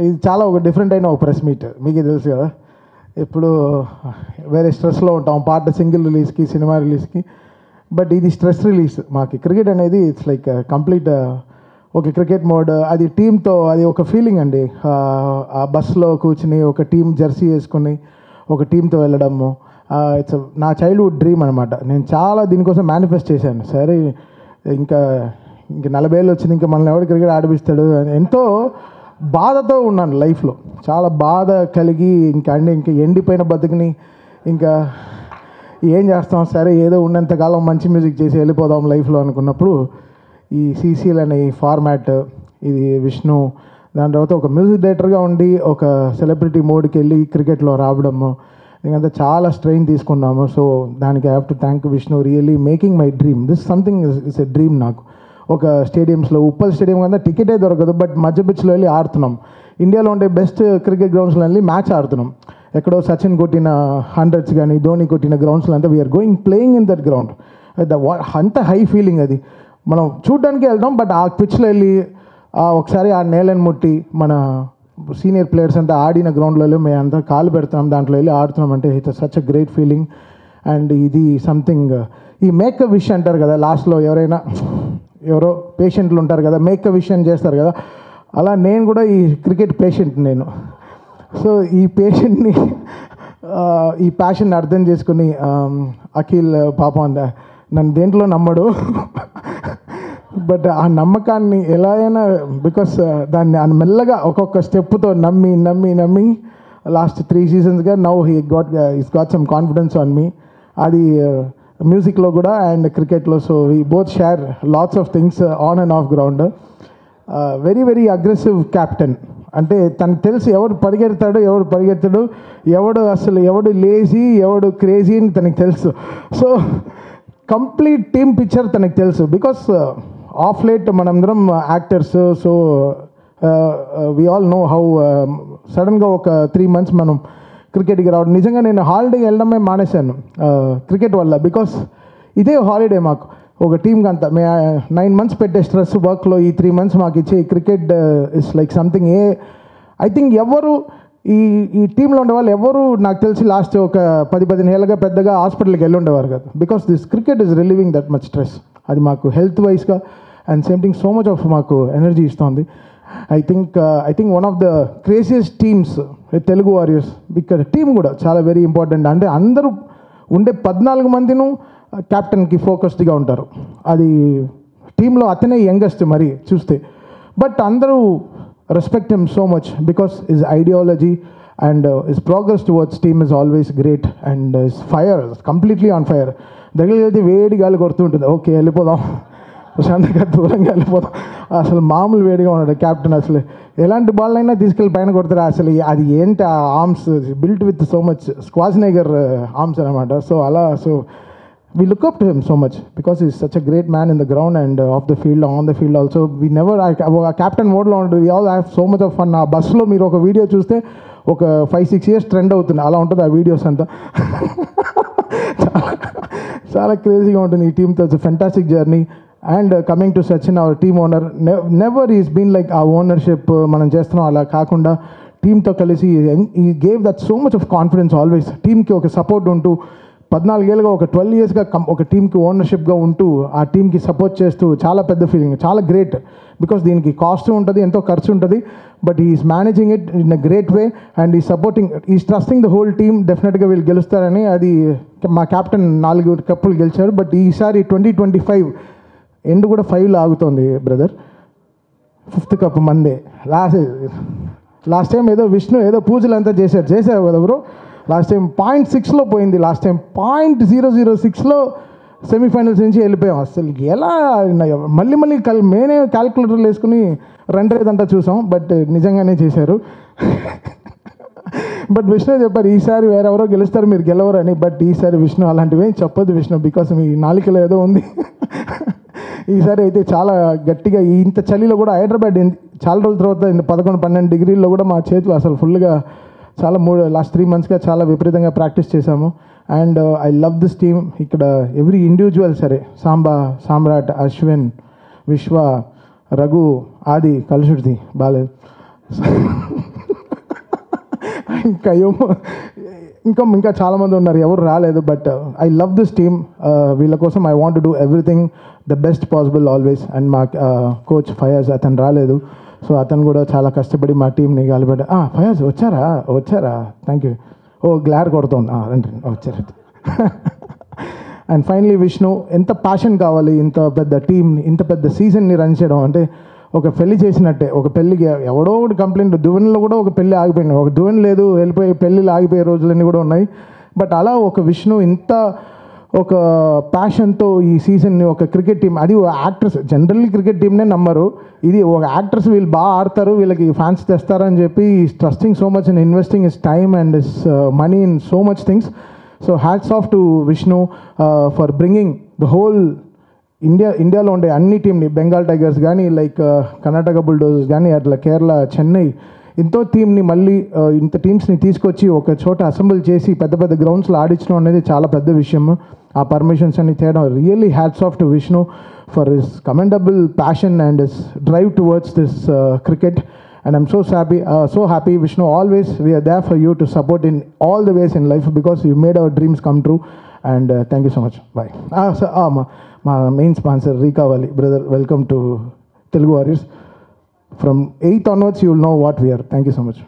ఇది చాలా ఒక డిఫరెంట్ అయిన ఒక ప్రెస్ మీట్, మీకు తెలుసు కదా. ఇప్పుడు వేరే స్ట్రెస్లో ఉంటాం, పాట సింగిల్ రిలీజ్కి, సినిమా రిలీజ్కి. బట్ ఇది స్ట్రెస్ రిలీజ్ మాకు. క్రికెట్ అనేది ఇట్స్ లైక్ కంప్లీట్ ఒక క్రికెట్ మోడ్. అది టీంతో అది ఒక ఫీలింగ్ అండి. ఆ బస్సులో కూర్చుని ఒక టీం జెర్సీ వేసుకుని ఒక టీంతో వెళ్ళడము, ఇట్స్ నా చైల్డ్హుడ్ డ్రీమ్ అనమాట. నేను చాలా దీనికోసం మేనిఫెస్ట్ చేశాను. సరే ఇంకా 40 ఏళ్ళు వచ్చింది, ఇంకా మనల్ని ఎవరు క్రికెట్ ఆడిపిస్తాడు అని ఎంతో బాధతో ఉన్నాను లైఫ్లో. చాలా బాధ కలిగి ఇంకా ఎండిపోయిన బతుకుని ఇంకా ఏం చేస్తాం, సరే ఏదో ఉన్నంతకాలం మంచి మ్యూజిక్ చేసి వెళ్ళిపోదాం లైఫ్లో అనుకున్నప్పుడు ఈ సీసీఎల్ అనే ఈ ఫార్మాట్, ఇది విష్ణు, దాని తర్వాత ఒక మ్యూజిక్ డైరెక్టర్గా ఉండి ఒక సెలబ్రిటీ మోడ్కి వెళ్ళి క్రికెట్లో రావడము, ఇంకంతా చాలా స్ట్రెయిన్ తీసుకున్నాము. సో దానికి I have to thank Vishnu, really making my dream. This something is a dream నాకు. ఒక స్టేడియంస్లో, ఉప్పల్ స్టేడియం కన్నా టికెటే దొరకదు, బట్ మధ్య పిచ్లో వెళ్ళి ఆడుతున్నాం. ఇండియాలో ఉండే బెస్ట్ క్రికెట్ గ్రౌండ్స్లో వెళ్ళి మ్యాచ్ ఆడుతున్నాం. ఎక్కడో సచిన్ కొట్టిన 100s కానీ ధోని కొట్టిన గ్రౌండ్స్లో అంతా we are going playing in that ground. అంత హై ఫీలింగ్ అది. మనం చూడడానికి వెళ్తాం, బట్ ఆ పిచ్లో వెళ్ళి ఒకసారి ఆ నేలను ముట్టి మన సీనియర్ ప్లేయర్స్ అంతా ఆడిన గ్రౌండ్లలో మేము అంతా కాలు పెడతాం, దాంట్లో వెళ్ళి ఆడుతున్నాం అంటే it's such a great feeling. And ఇది సంథింగ్, ఈ మేక్ అ విష్ అంటారు కదా, లాస్ట్లో ఎవరో పేషెంట్లు ఉంటారు కదా, మేక్ అ విష్ అని చేస్తారు కదా, అలా నేను కూడా ఈ క్రికెట్ పేషెంట్ నేను. సో ఈ పేషెంట్ని, ఈ ప్యాషన్ అర్థం చేసుకుని అఖిల్ పాపం నన్ను దేంట్లో నమ్మడు, బట్ ఆ నమ్మకాన్ని ఎలా అయినా, బికాస్ దాన్ని మెల్లగా ఒక్కొక్క స్టెప్తో నమ్మి లాస్ట్ 3 seasonsగా now he's got some confidence on me. అది మ్యూజిక్లో కూడా అండ్ క్రికెట్లో. So we both share lots of things on and off ground. Very very aggressive captain. అంటే తనకు తెలుసు ఎవడు పరిగెడతాడు, ఎవడు లేజీ, ఎవడు క్రేజీ అని తనకు తెలుసు. సో కంప్లీట్ టీమ్ పిక్చర్ తనకు తెలుసు. బికాస్ ఆఫ్ లేట్ మనందరం actors, so we all know how సడన్గా ఒక 3 months మనం క్రికెట్కి రావడం. నిజంగా నేను హాలిడేకి వెళ్ళడమే మానేశాను క్రికెట్ వల్ల. బికాస్ ఇదే హాలిడే మాకు, ఒక టీంకి అంతా. 9 months పెట్టే స్ట్రెస్ వర్క్లో ఈ 3 months మాకు ఇచ్చే cricket is like something. I think ఎవరు ఈ టీంలో ఉండేవాళ్ళు ఎవరు నాకు తెలిసి లాస్ట్ ఒక 10-15 ఏళ్ళగా పెద్దగా హాస్పిటల్కి వెళ్ళి ఉండేవారు కదా. Because this cricket is relieving that much stress. అది మాకు హెల్త్ వైజ్గా and same thing so much of మాకు ఎనర్జీ ఇస్తుంది. I think one of the craziest teams Telugu warriors. ఇక్కడ టీం కూడా చాలా వెరీ ఇంపార్టెంట్. అంటే అందరూ ఉండే 14 మందిను క్యాప్టెన్కి ఫోకస్డ్గా ఉంటారు. అది టీంలో అతనే యంగెస్ట్ మరి చూస్తే. బట్ అందరూ respect him so much because his ideology and his progress towards team is always great. And his fire completely on fire. దగ్గరికి వెళ్తే వేడి గాలి కొడుతుంటుంది, ఓకే వెళ్ళిపోదాం, ప్రశాంతంగా దూరంగా వెళ్ళిపోతాం. అసలు మామూలు వేడిగా ఉన్నాడు క్యాప్టెన్. అసలు ఎలాంటి బాల్ అయినా తీసుకెళ్ళి పైన కొడతారు. అసలు అది ఏంటి ఆ arms built with so much Schwarzenegger arms అనమాట. సో అలా we look up to him so much because he's such a great man in the ground and off the field, on the field also. We never, captain mode lo undu, we all have so much of fun. Bus lo meer oka video chuste oka 5-6 years trend avutundi, ala untadi aa videos anta. Chaala crazy ga untundi ee team tho. It's a fantastic journey. And coming to Sachin, our team owner, never he's been like our ownership manam chestunnam ala kaakunda team tho kalisi he gave that so much of confidence always. Team ki oka support untu 14 ఏళ్ళుగా ఒక 12 yearsగా ఒక టీంకి ఓనర్షిప్గా ఉంటూ ఆ టీంకి support చేస్తూ చాలా పెద్ద ఫీలింగ్, చాలా గ్రేట్. బికాస్ దీనికి కాస్ట్ ఉంటుంది, ఎంతో ఖర్చు ఉంటుంది, but is managing it in a great way and ఈ supporting, is trusting the whole team. డెఫినెట్గా వీళ్ళు గెలుస్తారని. అది మా క్యాప్టెన్ 4 కప్పులు గెలిచారు. బట్ ఈసారి 2025 ఎండ్ కూడా 5లో ఆగుతోంది బ్రదర్. 5th కప్ మందే. లాస్ట్ టైం ఏదో విష్ణు ఏదో పూజలు అంతా చేశారు కదా బ్రో. లాస్ట్ టైం 0.6లో పోయింది. లాస్ట్ టైం 0.006లో సెమీఫైనల్స్ నుంచి వెళ్ళిపోయాం. అసలు ఎలా మళ్ళీ మేనే క్యాలిక్యులేటర్లు వేసుకుని రన్ రేట్ అంతా చూసాం. బట్ నిజంగానే చేశారు. బట్ విష్ణు చెప్పారు ఈసారి వేరెవరో గెలుస్తారు, మీరు గెలవరు అని. బట్ ఈసారి విష్ణు అలాంటివి ఏం చెప్పొద్దు విష్ణు, బికాస్ మీ నాలుకలో ఏదో ఉంది. ఈసారి అయితే చాలా గట్టిగా ఇంత చలిలో కూడా హైదరాబాద్ చాలా రోజుల తర్వాత 11-12 degreesలో కూడా మా చేతులు అసలు ఫుల్గా చాలా లాస్ట్ 3 monthsగా చాలా విపరీతంగా ప్రాక్టీస్ చేశాము. And I love this team. ఇక్కడ ఎవ్రీ ఇండివిజువల్ సరే, సామ్రాట్, అశ్విన్, విశ్వ, రఘు, ఆది, కలుషుడిది బాలేదు, ఇంకా ఇంకా చాలామంది ఉన్నారు, ఎవరు రాలేదు. But I love this team. వీళ్ళ కోసం I want do everything the best possible always. And మా కోచ్ ఫయాజ్, అతను రాలేదు, సో అతను కూడా చాలా కష్టపడి మా టీంని గాలిపడ్డా. ఫయాజ్ వచ్చారా థ్యాంక్ యూ. గ్లార్ కొడుతోంది, రండి వచ్చారు. అండ్ ఫైనలీ విష్ణు, ఎంత ప్యాషన్ కావాలి ఇంత పెద్ద టీంని, ఇంత పెద్ద సీజన్ని రన్ చేయడం అంటే ఒక పెళ్లి చేసినట్టే. ఒక పెళ్ళికి ఎవడో ఒకటి కంప్లైంట్, దువెన్లో కూడా ఒక పెళ్ళి ఆగిపోయింది, ఒక దువెన్ లేదు వెళ్ళిపోయి పెళ్ళిళ్ళు ఆగిపోయే రోజులన్నీ కూడా ఉన్నాయి. బట్ అలా ఒక విష్ణు ఇంత ఒక ప్యాషన్తో ఈ సీజన్ని, ఒక క్రికెట్ టీం, అది యాక్టర్స్ జనరల్లీ క్రికెట్ టీంనే నమ్మరు, ఇది ఒక యాక్టర్స్ వీళ్ళు బాగా ఆడతారు, వీళ్ళకి ఫ్యాన్స్ తెస్తారని చెప్పి trusting so much and investing is time and is money in so much things. So hats off to Vishnu for bringing the whole ఇండియాలో ఉండే అన్ని టీంని, బెంగాల్ టైగర్స్ కానీ, లైక్ కర్ణాటక బుల్డోజర్స్ కానీ, అట్లా కేరళ, చెన్నై, ఎంతో టీంని మళ్ళీ ఇంత టీమ్స్ని తీసుకొచ్చి ఒక చోట అసెంబుల్ చేసి పెద్ద పెద్ద గ్రౌండ్స్లో ఆడించడం అనేది చాలా పెద్ద విషయం. ఆ పర్మిషన్స్ అన్ని తేడం, really hats off to Vishnu for his commendable passion and his drive towards this cricket. And I'm so happy, Vishnu. Always we are there for you to support in all the ways in life because you made our dreams come true. And thank you so much. Bye. My main sponsor, Rika Wali. Brother, welcome to Telugu Warriors. From 8th onwards, you will know what we are. Thank you so much.